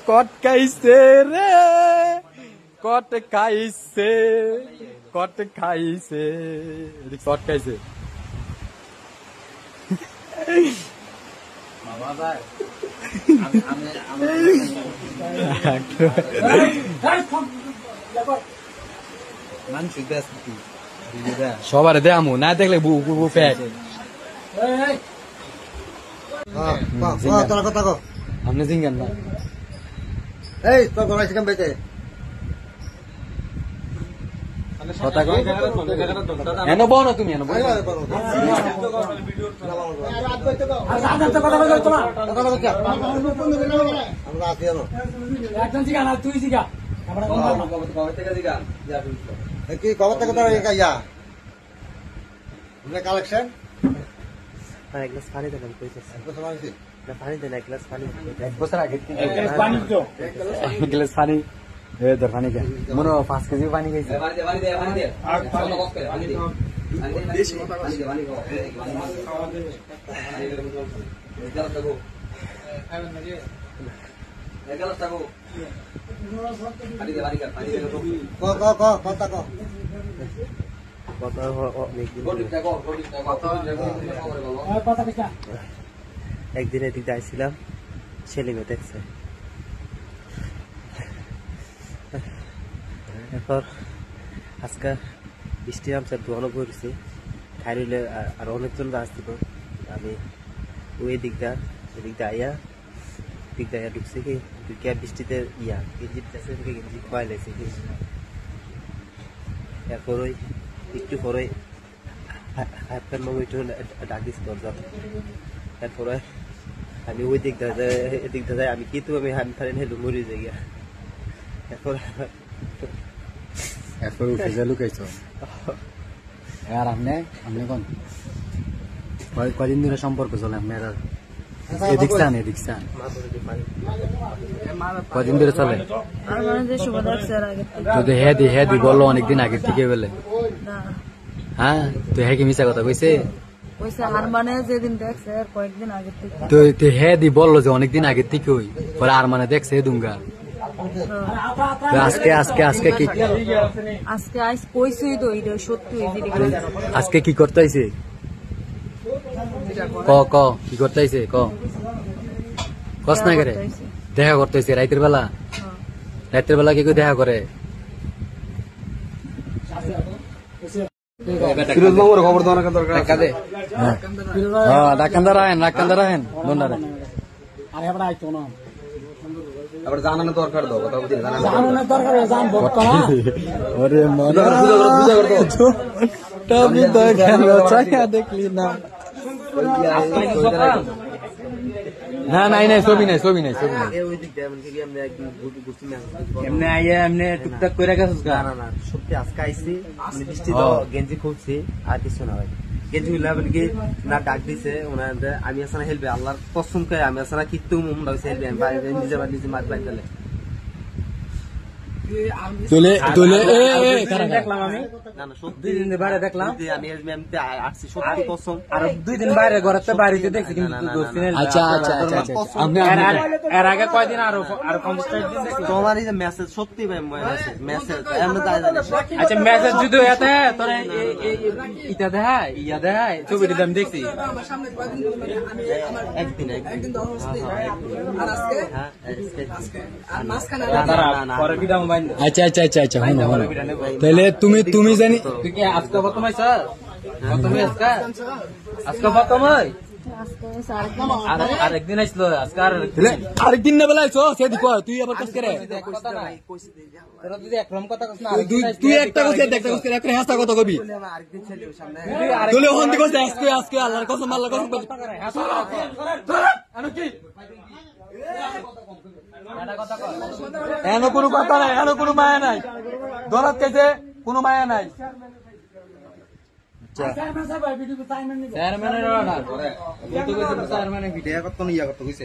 কট খাইছে রে কট খাইছে কট খাইছে কট খাইছে সবার দেয়ামু না দেখলে আপনি জিঙ্গান না এই তোর ঘরে চিকেন বেচে কথা কই এনো বনো তুমি এনো বনো আমরা আছি এনো একজন জিগা না তুই জিগা কি খবর থেকে তোর ইয়া আমরা কালেকশন এক গ্লাস পানি দেন কইছে কত মানছি না পানি দেন এক গ্লাস পানি এক বছর আগে এক গ্লাস পানি তো এক গ্লাস পানি এ দর পানি কে মনে 5 কেজি পানি খাইছে পানি দে আর পানি কষ্ট করে পানি দে বেশি কথা পানি দে পানি এগারো টাকা খাবেন না রে এগারো টাকা পানি দে পানি দে কথা কো কথা অনেক দিন কথা কইছা একদিন এদিকে আইছিলাম ছেলে দেখছে এরপর আজকে বৃষ্টি নামছে দোয়ানো করেছি খাইলে আর অনেকজন আসছিল আমি ওই দিকটা আইয়া ঢুকছে কি ঢুকিয়া বৃষ্টিতে গেঞ্জি গেঞ্জি খোয়াই লেছে কি এরপর ওই একটু পরে হাফ প্যান্ট মতো একটু ডাকিস দরজা এরপরে আমি ওই দিকটা যাই আমি কিন্তু আমি হান ফারেন হেলু মরি যাই এরপর উঠে যা লুকাইছো আর আপনি কোন কয়দিন ধরে সম্পর্ক চলে আপনার এদিক স্থান কদিন ধরে চলে তো হ্যাঁ দি বললো অনেকদিন আগের থেকে বলে হ্যাঁ তো হ্যাঁ কি মিশা কথা কইছে তো হ্যাঁ দি বললো যে অনেকদিন আগের থেকে ওই পরে আর মানে দেখছে দুঙ্গা আজকে কি আজকে কি করতে আইছে ক কি করতে আইছে কস না করে দেখা করতে আইছে রাতের বেলা কি দেখা করে ফিরোজ মামুর খবর দেওয়ার দরকার কাজে ডাক্তার আহেন বন্ডারে আরে আমরা আইতো না আবার জানানো দরকার দাও কথা বুঝি জানানোর দরকার জান ভোট করা ওরে মনে তুমি তো কেন চাকা দেখলি না নাই ছবি নাই এমনি আইয়া এমনি টুকটাক করে গেছিস না সত্যি আজকে আইসি বৃষ্টি তো গেঞ্জি খুলছি আর কিছু না ভাই গেঞ্জি খুললে কি না ডাক দিছে ওনাদের আমি আসলে হেলবে আল্লাহর কসম করে আমি আসলে কিন্তু মুমরা হইছে হেলবে নিজে মার পাই দিলে দেখলাম আমি না সত্যি 2 দিন বাইরে দেখলাম আমি এমতে আসছি সত্যি কসম আর 2 দিন বাইরে ঘরেতে বাড়িতে দেখছি কিন্তু আচ্ছা আপনি এর আগে কয়দিন আর 50 দিন দেখছি তোমার এই যে মেসেজ সত্যি ভাই মেসেজ আমরা তাই জানি আচ্ছা মেসেজ যদি এতে তোরে ইয়া দেখায় ছবিটা আমি দেখছি আমার সামনে কয়দিন আমি একদিন তো অবস্থা আর আজকে আর মাসখানা পরে ভিডিও মোবাইল আচ্ছা তাহলে তুমি জানি তুই কি আজকে প্রথম স্যার আজকে প্রথম আরেকদিন আসলো আজকে আরেকদিন না বেলা আইছো সে দিকো তুই আবার কাজ করে তুই একটা কইছিস একটা কইছিস একটা হাসা কথা কবি তুলে হন দিকো আজকে আল্লাহর কসম এনো কোনো কথা নাই এনো কোনো মায়া নাই ধরাত কেছে কোনো মায়া নাই চেয়ারম্যানের ভিডিও করতে ইয়া করতে কইছে